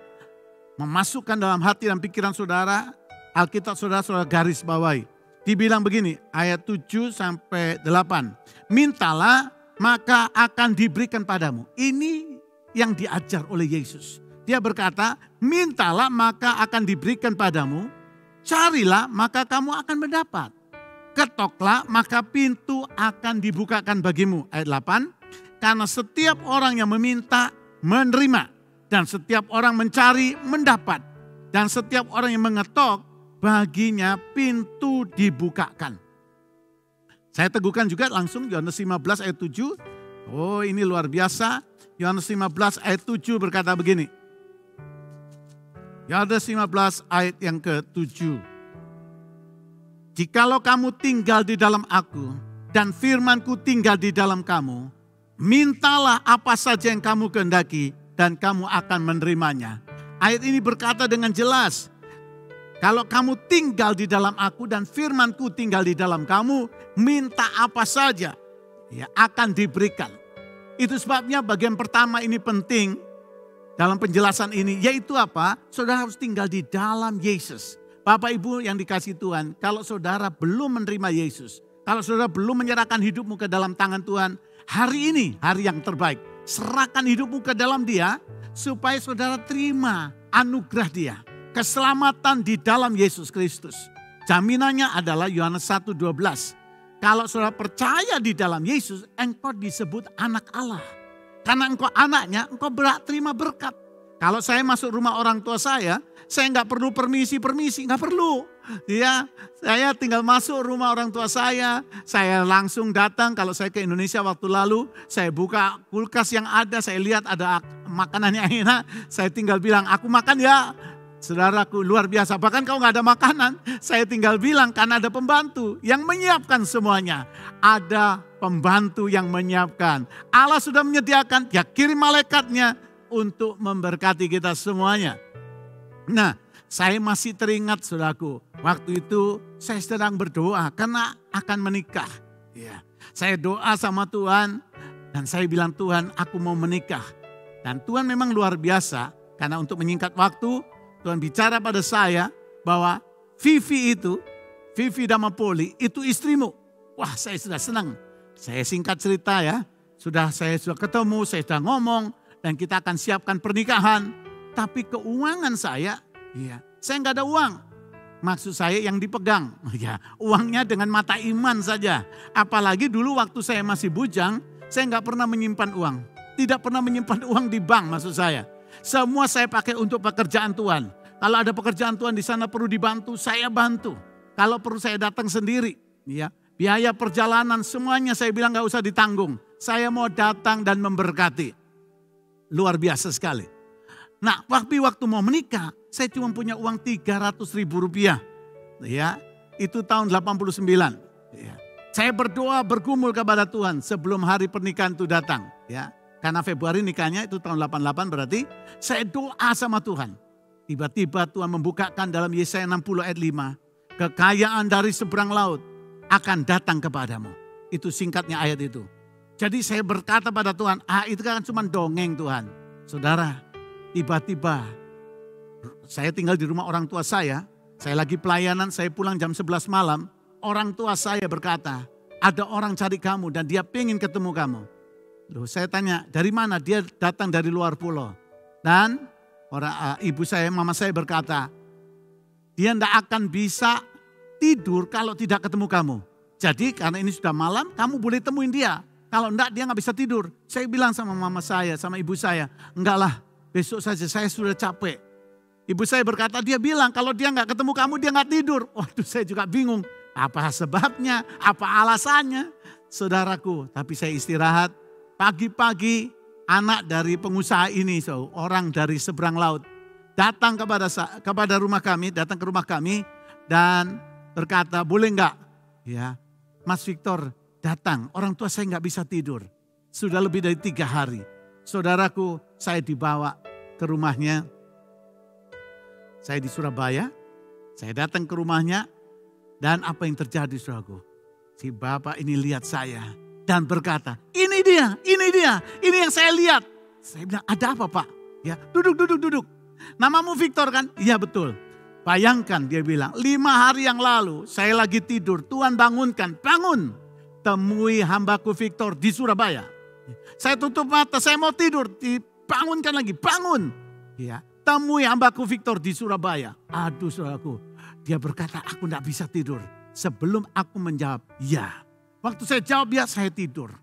memasukkan dalam hati dan pikiran saudara. Alkitab saudara garis bawahi. Dibilang begini, ayat 7 sampai 8. Mintalah maka akan diberikan padamu. Ini yang diajar oleh Yesus. Dia berkata, mintalah maka akan diberikan padamu. Carilah maka kamu akan mendapat. Ketoklah maka pintu akan dibukakan bagimu. Ayat 8. Karena setiap orang yang meminta menerima. Dan setiap orang mencari mendapat. Dan setiap orang yang mengetok baginya pintu dibukakan. Saya teguhkan juga langsung Yohanes 15 ayat 7. Oh, ini luar biasa. Yohanes 15 ayat 7 berkata begini. Yohanes 15 ayat yang ke-7. Jikalau kamu tinggal di dalam aku dan firmanku tinggal di dalam kamu, mintalah apa saja yang kamu kehendaki dan kamu akan menerimanya. Ayat ini berkata dengan jelas, kalau kamu tinggal di dalam aku dan firmanku tinggal di dalam kamu, minta apa saja ya akan diberikan. Itu sebabnya bagian pertama ini penting dalam penjelasan ini, yaitu apa? Saudara harus tinggal di dalam Yesus. Bapak Ibu yang dikasihi Tuhan, kalau saudara belum menerima Yesus, kalau saudara belum menyerahkan hidupmu ke dalam tangan Tuhan, hari ini hari yang terbaik. Serahkan hidupmu ke dalam Dia supaya saudara terima anugerah Dia. Keselamatan di dalam Yesus Kristus. Jaminannya adalah Yohanes 1:12. Kalau saudara percaya di dalam Yesus, engkau disebut anak Allah. Karena engkau anaknya, engkau berhak terima berkat. Kalau saya masuk rumah orang tua saya nggak perlu permisi, nggak perlu. Ya, saya tinggal masuk rumah orang tua saya langsung datang. Kalau saya ke Indonesia waktu lalu, saya buka kulkas yang ada, saya lihat ada makanan yang enak, saya tinggal bilang, aku makan ya. Saudaraku luar biasa, bahkan kalau nggak ada makanan, saya tinggal bilang karena ada pembantu yang menyiapkan semuanya. Ada pembantu yang menyiapkan. Allah sudah menyediakan, ya kirim malaikatnya untuk memberkati kita semuanya. Nah, saya masih teringat saudaraku, waktu itu saya sedang berdoa karena akan menikah. Ya, saya doa sama Tuhan dan saya bilang, Tuhan aku mau menikah. Dan Tuhan memang luar biasa karena untuk menyingkat waktu, Tuhan bicara pada saya bahwa Vivi Damapoli itu istrimu. Wah, saya sudah senang. Saya singkat cerita ya. Saya sudah ketemu, saya sudah ngomong dan kita akan siapkan pernikahan. Tapi keuangan saya nggak ada uang. Maksud saya yang dipegang. Ya, uangnya dengan mata iman saja. Apalagi dulu waktu saya masih bujang, saya nggak pernah menyimpan uang. Tidak pernah menyimpan uang di bank maksud saya. Semua saya pakai untuk pekerjaan Tuhan. Kalau ada pekerjaan Tuhan di sana perlu dibantu, saya bantu. Kalau perlu saya datang sendiri. Ya, biaya perjalanan semuanya saya bilang gak usah ditanggung. Saya mau datang dan memberkati. Luar biasa sekali. Nah, waktu mau menikah, saya cuma punya uang 300.000 rupiah. Ya, itu tahun 89. Ya. Saya berdoa bergumul kepada Tuhan sebelum hari pernikahan itu datang. Ya, karena Februari nikahnya itu tahun 88 berarti saya doa sama Tuhan. Tiba-tiba Tuhan membukakan dalam Yesaya 60 ayat 5. Kekayaan dari seberang laut akan datang kepadamu. Itu singkatnya ayat itu. Jadi saya berkata pada Tuhan, itu kan cuma dongeng Tuhan. Saudara, tiba-tiba saya tinggal di rumah orang tua saya lagi pelayanan, saya pulang jam 11 malam. Orang tua saya berkata, ada orang cari kamu dan dia pengen ketemu kamu. Loh, saya tanya, dari mana? Dia datang dari luar pulau. Dan ibu saya, mama saya berkata, dia tidak akan bisa tidur kalau tidak ketemu kamu. Jadi karena ini sudah malam, kamu boleh temuin dia. Kalau enggak, dia nggak bisa tidur. Saya bilang sama mama saya, sama ibu saya, enggak lah, besok saja, saya sudah capek. Ibu saya berkata, dia bilang kalau dia nggak ketemu kamu, dia nggak tidur. Waduh, saya juga bingung. Apa sebabnya? Apa alasannya? Saudaraku, tapi saya istirahat. Pagi-pagi anak dari pengusaha ini, orang dari seberang laut, datang kepada rumah kami, datang ke rumah kami dan berkata, boleh nggak? Ya, Mas Victor datang. Orang tua saya nggak bisa tidur. Sudah lebih dari 3 hari. Saudaraku, saya dibawa ke rumahnya. Saya di Surabaya, saya datang ke rumahnya, dan apa yang terjadi saudaraku? Si bapak ini lihat saya dan berkata, ini dia, ini yang saya lihat. Saya bilang, ada apa Pak? Ya, duduk. Namamu Victor kan? Iya betul. Bayangkan dia bilang, 5 hari yang lalu saya lagi tidur, Tuhan bangunkan, bangun. Temui hambaku Victor di Surabaya. Saya tutup mata, saya mau tidur, dibangunkan lagi, bangun. Ya. Temui hambaku Victor di Surabaya. Aduh saudaraku, dia berkata aku tidak bisa tidur. Sebelum aku menjawab, ya. Waktu saya jawab ya, saya tidur.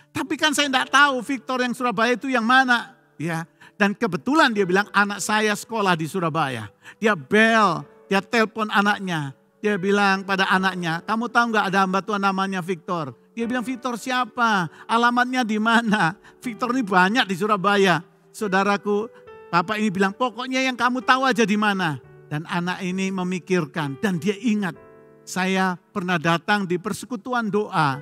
Tapi kan saya tidak tahu Victor yang Surabaya itu yang mana. Ya. Dan kebetulan dia bilang anak saya sekolah di Surabaya. Dia telepon anaknya. Dia bilang pada anaknya, kamu tahu nggak ada hamba Tuhan namanya Victor? Dia bilang, Victor siapa? Alamatnya di mana? Victor ini banyak di Surabaya. Saudaraku, bapak ini bilang, pokoknya yang kamu tahu aja di mana. Dan anak ini memikirkan dan dia ingat, saya pernah datang di persekutuan doa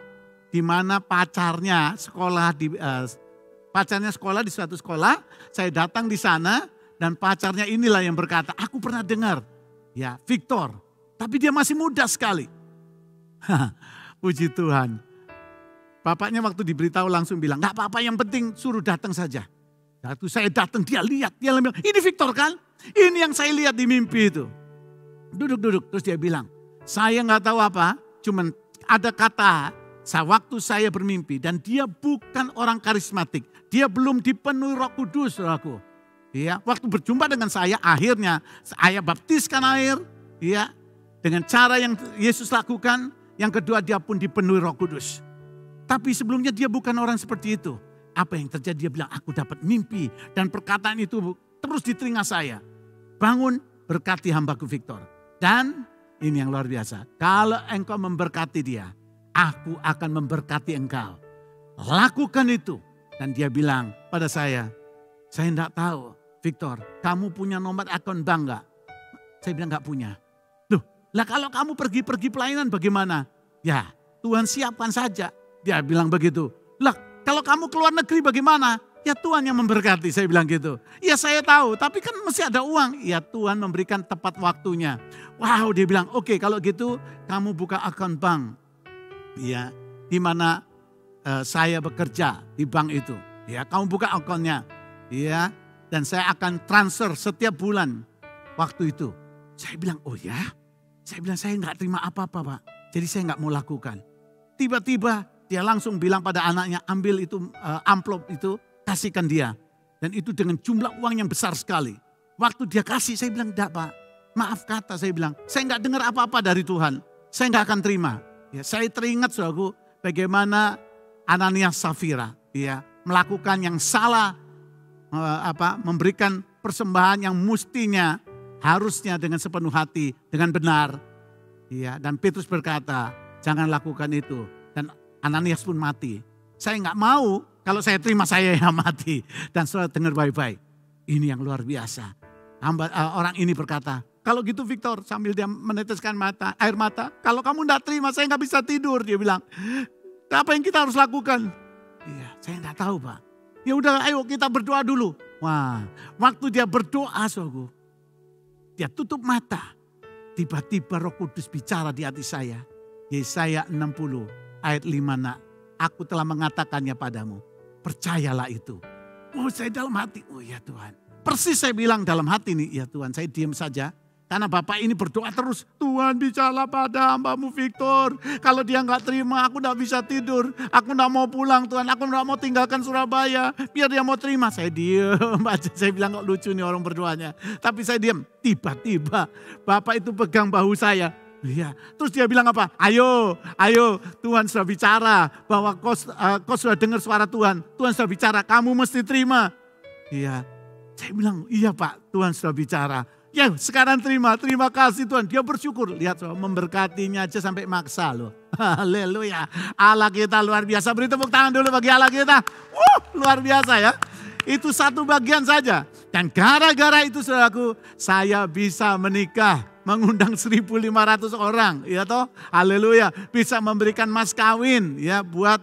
di mana pacarnya sekolah di suatu sekolah. Saya datang di sana dan pacarnya inilah yang berkata, aku pernah dengar, ya Victor, tapi dia masih muda sekali. Puji Tuhan. Bapaknya waktu diberitahu langsung bilang, gak apa-apa yang penting suruh datang saja. Waktu saya datang dia lihat, dia bilang, ini Victor kan? Ini yang saya lihat di mimpi itu. Duduk. Terus dia bilang, saya gak tahu apa, cuman ada kata waktu saya bermimpi dan dia bukan orang karismatik. Dia belum dipenuhi Roh Kudus, saudaraku. Ya, waktu berjumpa dengan saya, akhirnya saya baptiskan air, ya, dengan cara yang Yesus lakukan. Yang kedua, dia pun dipenuhi Roh Kudus. Tapi sebelumnya dia bukan orang seperti itu. Apa yang terjadi? Dia bilang, aku dapat mimpi. Dan perkataan itu terus di telinga saya. Bangun, berkati hambaku Victor. Dan ini yang luar biasa. Kalau engkau memberkati dia, aku akan memberkati engkau. Lakukan itu. Dan dia bilang pada saya tidak tahu. Victor, kamu punya nomor akun bank gak? Saya bilang gak punya. Loh, lah kalau kamu pergi pelayanan bagaimana? Ya, Tuhan siapkan saja. Dia bilang begitu. Lah, kalau kamu keluar negeri bagaimana? Ya Tuhan yang memberkati, saya bilang gitu. Ya saya tahu, tapi kan mesti ada uang. Ya Tuhan memberikan tepat waktunya. Wow, dia bilang, oke, kalau gitu kamu buka akun bank. Ya, di mana saya bekerja di bank itu. Ya, kamu buka akunnya. Ya, dan saya akan transfer setiap bulan waktu itu. Saya bilang, oh ya? Saya bilang, saya nggak terima apa-apa Pak. Jadi saya nggak mau lakukan. Tiba-tiba dia langsung bilang pada anaknya, ambil itu amplop itu, kasihkan dia. Dan itu dengan jumlah uang yang besar sekali. Waktu dia kasih, saya bilang, enggak Pak. Maaf kata, saya bilang, saya nggak dengar apa-apa dari Tuhan. Saya nggak akan terima. Ya, saya teringat saudaraku, bagaimana Ananias Safira ya, melakukan yang salah memberikan persembahan yang mestinya, harusnya dengan sepenuh hati, dengan benar. Ya, dan Petrus berkata, jangan lakukan itu. Dan Ananias pun mati. Saya nggak mau kalau saya terima saya yang mati. Dan saudara dengar baik-baik. Ini yang luar biasa. Orang ini berkata, kalau gitu Victor, sambil dia meneteskan air mata, kalau kamu nggak terima saya nggak bisa tidur. Dia bilang, apa yang kita harus lakukan? Iya, saya nggak tahu Pak. Ya udah, ayo kita berdoa dulu. Wah, waktu dia berdoa, saudaraku, dia tutup mata. Tiba-tiba Roh Kudus bicara di hati saya. Yesaya 60 ayat 5, nak, aku telah mengatakannya padamu. Percayalah itu. Oh, saya dalam hati, oh ya Tuhan. Persis saya bilang dalam hati nih, ya Tuhan, saya diam saja. Karena Bapak ini berdoa terus, Tuhan bicaralah pada hambamu Victor. Kalau dia nggak terima, aku nggak bisa tidur. Aku nggak mau pulang Tuhan, aku nggak mau tinggalkan Surabaya. Biar dia mau terima, saya diam aja. Saya bilang kok lucu nih orang berdoanya. Tapi saya diam, tiba-tiba Bapak itu pegang bahu saya. Iya. Terus dia bilang apa? Ayo Tuhan sudah bicara bahwa kau sudah dengar suara Tuhan. Tuhan sudah bicara, kamu mesti terima. Iya. Saya bilang, iya Pak, Tuhan sudah bicara. Ya sekarang terima kasih Tuhan. Dia bersyukur. Lihat memberkatinya aja sampai maksa loh. Haleluya. Allah kita luar biasa. Beri tepuk tangan dulu bagi Allah kita. Luar biasa ya. Itu satu bagian saja. Dan gara-gara itu saudaraku, saya bisa menikah. Mengundang 1.500 orang. Ya toh. Haleluya. Bisa memberikan mas kawin ya buat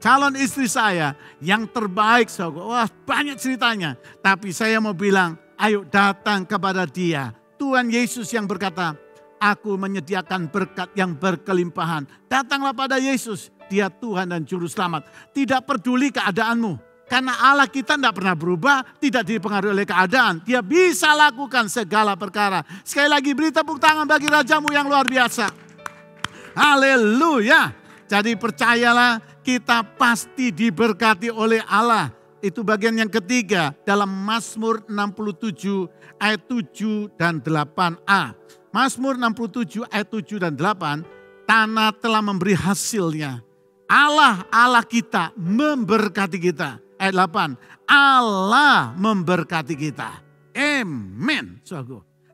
calon istri saya. Yang terbaik saudaraku. Wah banyak ceritanya. Tapi saya mau bilang, ayo datang kepada Dia. Tuhan Yesus yang berkata, aku menyediakan berkat yang berkelimpahan. Datanglah pada Yesus. Dia Tuhan dan Juru Selamat. Tidak peduli keadaanmu. Karena Allah kita tidak pernah berubah. Tidak dipengaruhi oleh keadaan. Dia bisa lakukan segala perkara. Sekali lagi beri tepuk tangan bagi Rajamu yang luar biasa. Haleluya. Jadi percayalah, kita pasti diberkati oleh Allah. Itu bagian yang ketiga dalam Mazmur 67 ayat 7 dan 8a. Mazmur 67 ayat 7 dan 8, tanah telah memberi hasilnya. Allah kita memberkati kita. Ayat 8, Allah memberkati kita. Amen.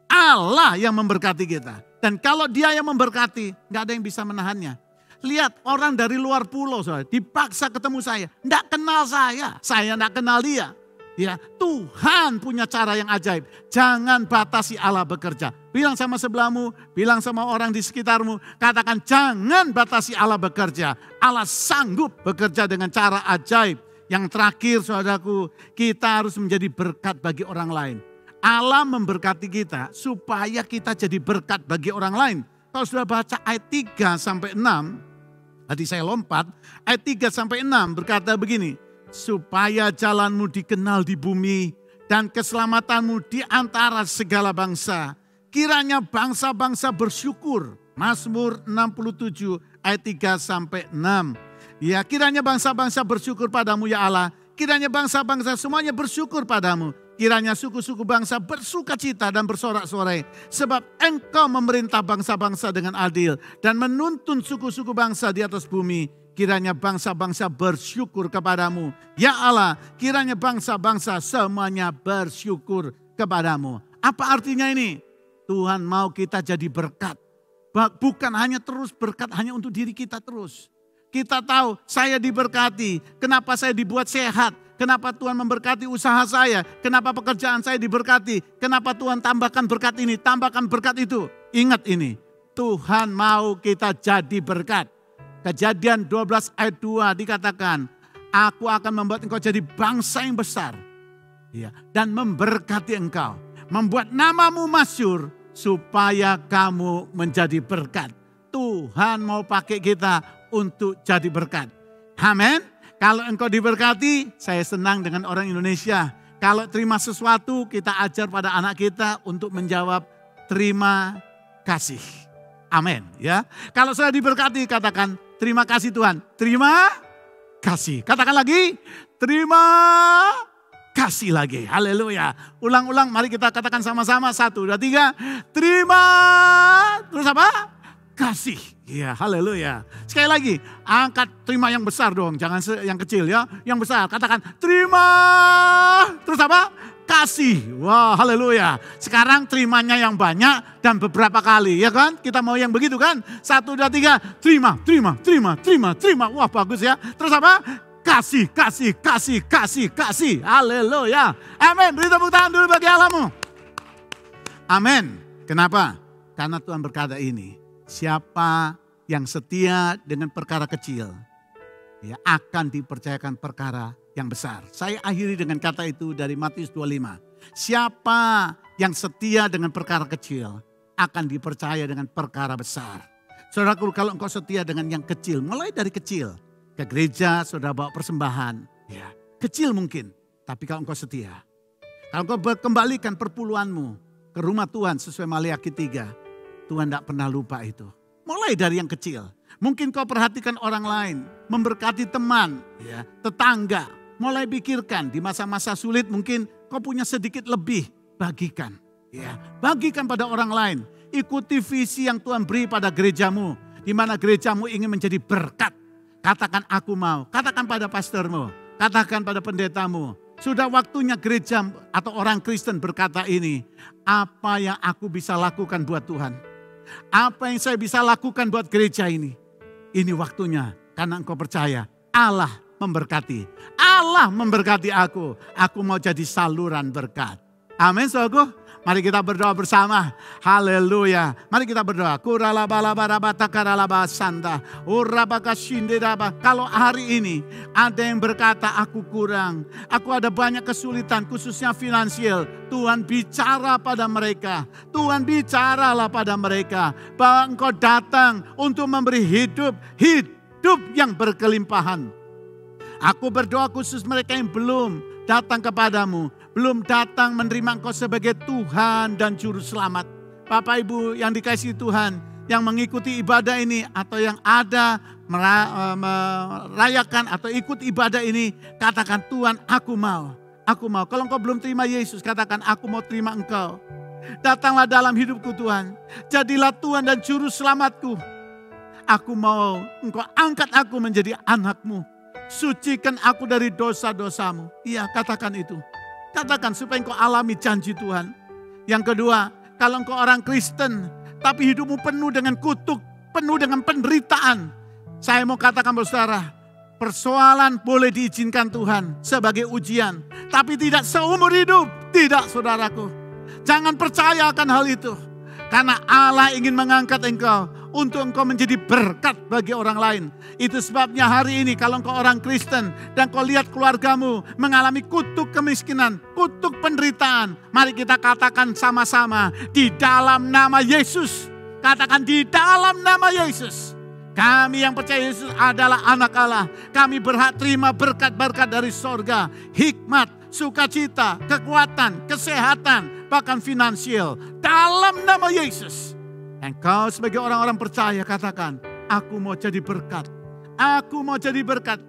Allah yang memberkati kita. Dan kalau Dia yang memberkati, gak ada yang bisa menahannya. Lihat orang dari luar pulau saudara, dipaksa ketemu saya. Tidak kenal saya tidak kenal dia. Ya, Tuhan punya cara yang ajaib. Jangan batasi Allah bekerja. Bilang sama sebelahmu, bilang sama orang di sekitarmu. Katakan jangan batasi Allah bekerja. Allah sanggup bekerja dengan cara ajaib. Yang terakhir saudaraku, kita harus menjadi berkat bagi orang lain. Allah memberkati kita supaya kita jadi berkat bagi orang lain. Kalau sudah baca ayat 3 sampai 6, tadi saya lompat, ayat 3 sampai 6 berkata begini, supaya jalanmu dikenal di bumi dan keselamatanmu di antara segala bangsa. Kiranya bangsa-bangsa bersyukur. Mazmur 67 ayat 3 sampai 6. Ya, kiranya bangsa-bangsa bersyukur padamu ya Allah. Kiranya bangsa-bangsa semuanya bersyukur padamu. Kiranya suku-suku bangsa bersukacita dan bersorak-sorai. Sebab Engkau memerintah bangsa-bangsa dengan adil. Dan menuntun suku-suku bangsa di atas bumi. Kiranya bangsa-bangsa bersyukur kepadamu. Ya Allah, kiranya bangsa-bangsa semuanya bersyukur kepadamu. Apa artinya ini? Tuhan mau kita jadi berkat. Bukan hanya terus berkat hanya untuk diri kita terus. Kita tahu saya diberkati. Kenapa saya dibuat sehat? Kenapa Tuhan memberkati usaha saya? Kenapa pekerjaan saya diberkati? Kenapa Tuhan tambahkan berkat ini, tambahkan berkat itu? Ingat ini, Tuhan mau kita jadi berkat. Kejadian 12 ayat 2 dikatakan, aku akan membuat engkau jadi bangsa yang besar. Ya, dan memberkati engkau. Membuat namamu masyhur supaya kamu menjadi berkat. Tuhan mau pakai kita untuk jadi berkat. Amin. Kalau engkau diberkati, saya senang dengan orang Indonesia. Kalau terima sesuatu, kita ajar pada anak kita untuk menjawab terima kasih. Amin. Ya. Kalau sudah diberkati, katakan terima kasih Tuhan. Terima kasih. Katakan lagi, terima kasih lagi. Haleluya. Ulang-ulang, mari kita katakan sama-sama. 1, 2, 3. Terima. Terus apa? kasih. Ya, haleluya. Sekali lagi, angkat terima yang besar dong, jangan yang kecil ya. Yang besar, katakan terima. Terus apa? Kasih. Wah, haleluya. Sekarang terimanya yang banyak dan beberapa kali, ya kan? Kita mau yang begitu kan? 1, 2, 3, terima, terima, terima, terima, terima. Wah, bagus ya. Terus apa? Kasih, kasih, kasih, kasih, kasih. Haleluya. Amin. Beri tepuk tangan dulu bagi Allahmu. Amin. Kenapa? Karena Tuhan berkata ini, siapa yang setia dengan perkara kecil, ya akan dipercayakan perkara yang besar. Saya akhiri dengan kata itu dari Matius 25. Siapa yang setia dengan perkara kecil akan dipercaya dengan perkara besar. Saudaraku, kalau engkau setia dengan yang kecil, mulai dari kecil. Ke gereja, saudara bawa persembahan. Ya, kecil mungkin, tapi kalau engkau setia. Kalau engkau kembalikan perpuluhanmu ke rumah Tuhan sesuai Maliaki 3, Tuhan tidak pernah lupa itu. Mulai dari yang kecil. Mungkin kau perhatikan orang lain, memberkati teman, ya, tetangga. Mulai pikirkan di masa-masa sulit mungkin kau punya sedikit lebih, bagikan. Ya, bagikan pada orang lain. Ikuti visi yang Tuhan beri pada gerejamu. Di mana gerejamu ingin menjadi berkat. Katakan aku mau, katakan pada pastormu, katakan pada pendetamu. Sudah waktunya gereja atau orang Kristen berkata ini. Apa yang aku bisa lakukan buat Tuhan? Apa yang saya bisa lakukan buat gereja ini? Ini waktunya karena engkau percaya Allah memberkati. Allah memberkati aku. Aku mau jadi saluran berkat. Amin, saudaraku. Mari kita berdoa bersama. Haleluya. Mari kita berdoa. Kalau hari ini ada yang berkata aku kurang. Aku ada banyak kesulitan khususnya finansial. Tuhan bicara pada mereka. Tuhan bicaralah pada mereka. Bahwa engkau datang untuk memberi hidup yang berkelimpahan. Aku berdoa khusus mereka yang belum datang kepadamu. Belum datang menerima engkau sebagai Tuhan dan Juru Selamat. Bapak Ibu yang dikasihi Tuhan. Yang mengikuti ibadah ini atau yang ada merayakan atau ikut ibadah ini. Katakan Tuhan aku mau. Aku mau. Kalau engkau belum terima Yesus katakan aku mau terima engkau. Datanglah dalam hidupku Tuhan. Jadilah Tuhan dan Juru Selamatku. Aku mau engkau angkat aku menjadi anakmu. Sucikan aku dari dosa-dosamu. Iya, katakan itu. Katakan supaya engkau alami janji Tuhan. Yang kedua, kalau engkau orang Kristen, tapi hidupmu penuh dengan kutuk, penuh dengan penderitaan. Saya mau katakan saudara, persoalan boleh diizinkan Tuhan sebagai ujian. Tapi tidak seumur hidup, tidak saudaraku. Jangan percaya akan hal itu. Karena Allah ingin mengangkat engkau untuk engkau menjadi berkat bagi orang lain. Itu sebabnya hari ini kalau engkau orang Kristen dan kau lihat keluargamu mengalami kutuk kemiskinan, kutuk penderitaan. Mari kita katakan sama-sama di dalam nama Yesus. Katakan di dalam nama Yesus. Kami yang percaya Yesus adalah anak Allah. Kami berhak terima berkat-berkat dari sorga. Hikmat, sukacita, kekuatan, kesehatan, bahkan finansial. Dalam nama Yesus. Engkau sebagai orang-orang percaya katakan, aku mau jadi berkat. Aku mau jadi berkat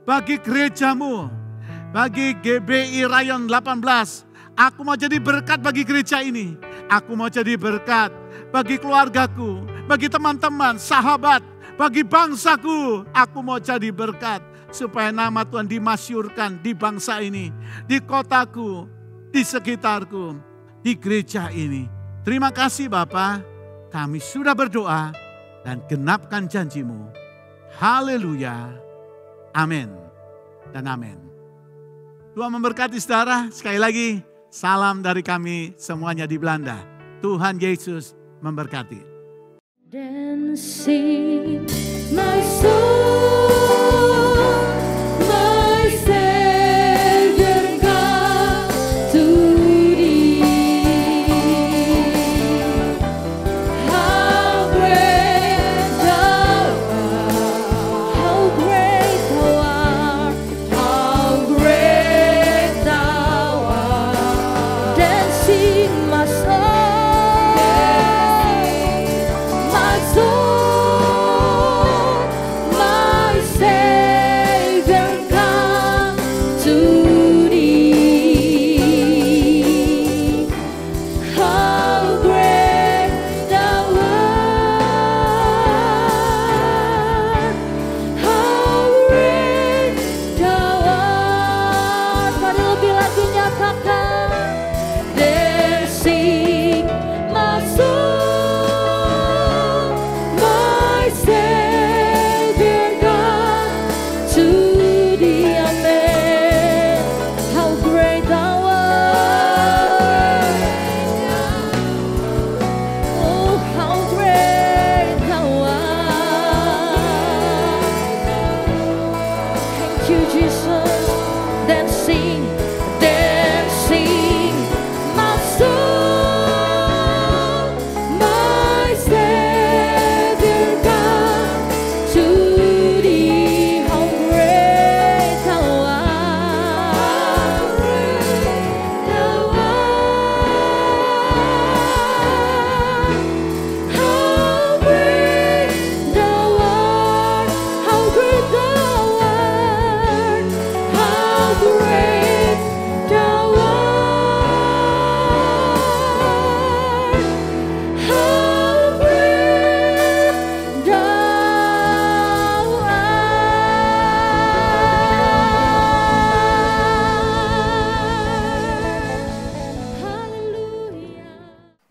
bagi gerejamu. Bagi GBI Rayon 18. Aku mau jadi berkat bagi gereja ini. Aku mau jadi berkat bagi keluargaku. Bagi teman-teman, sahabat. Bagi bangsaku. Aku mau jadi berkat. Supaya nama Tuhan dimasyurkan di bangsa ini. Di kotaku. Di sekitarku. Di gereja ini. Terima kasih Bapa. Kami sudah berdoa. Dan genapkan janjimu. Haleluya. Amin. Dan amin. Tuhan memberkati saudara. Sekali lagi. Salam dari kami semuanya di Belanda. Tuhan Yesus memberkati.
Then sing my soul, my Savior God, to thee. How great thou art, how great thou art, how great thou art. Then sing my soul. My soul, my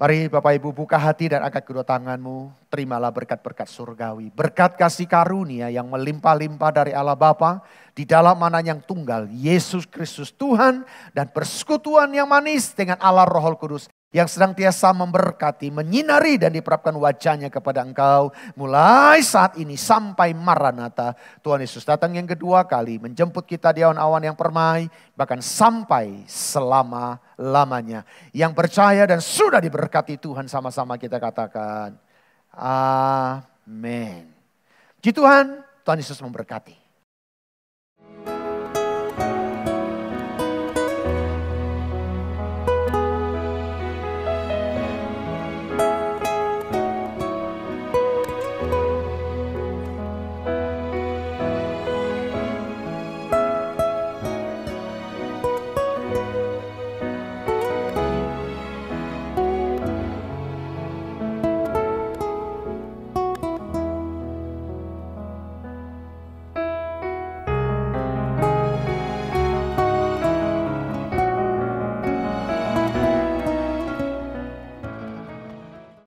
Mari Bapak Ibu buka hati dan angkat kedua tanganmu. Terimalah berkat-berkat surgawi. Berkat kasih karunia yang melimpah-limpah dari Allah Bapa di dalam mana yang tunggal Yesus Kristus Tuhan dan persekutuan yang manis dengan Allah Roh Kudus yang senantiasa memberkati, menyinari dan diperapkan wajahnya kepada engkau mulai saat ini sampai Maranatha. Tuhan Yesus datang yang kedua kali menjemput kita di awan-awan yang permai, bahkan sampai selama-lamanya. Yang percaya dan sudah diberkati Tuhan, sama-sama kita katakan amin. Puji Tuhan, Tuhan Yesus memberkati.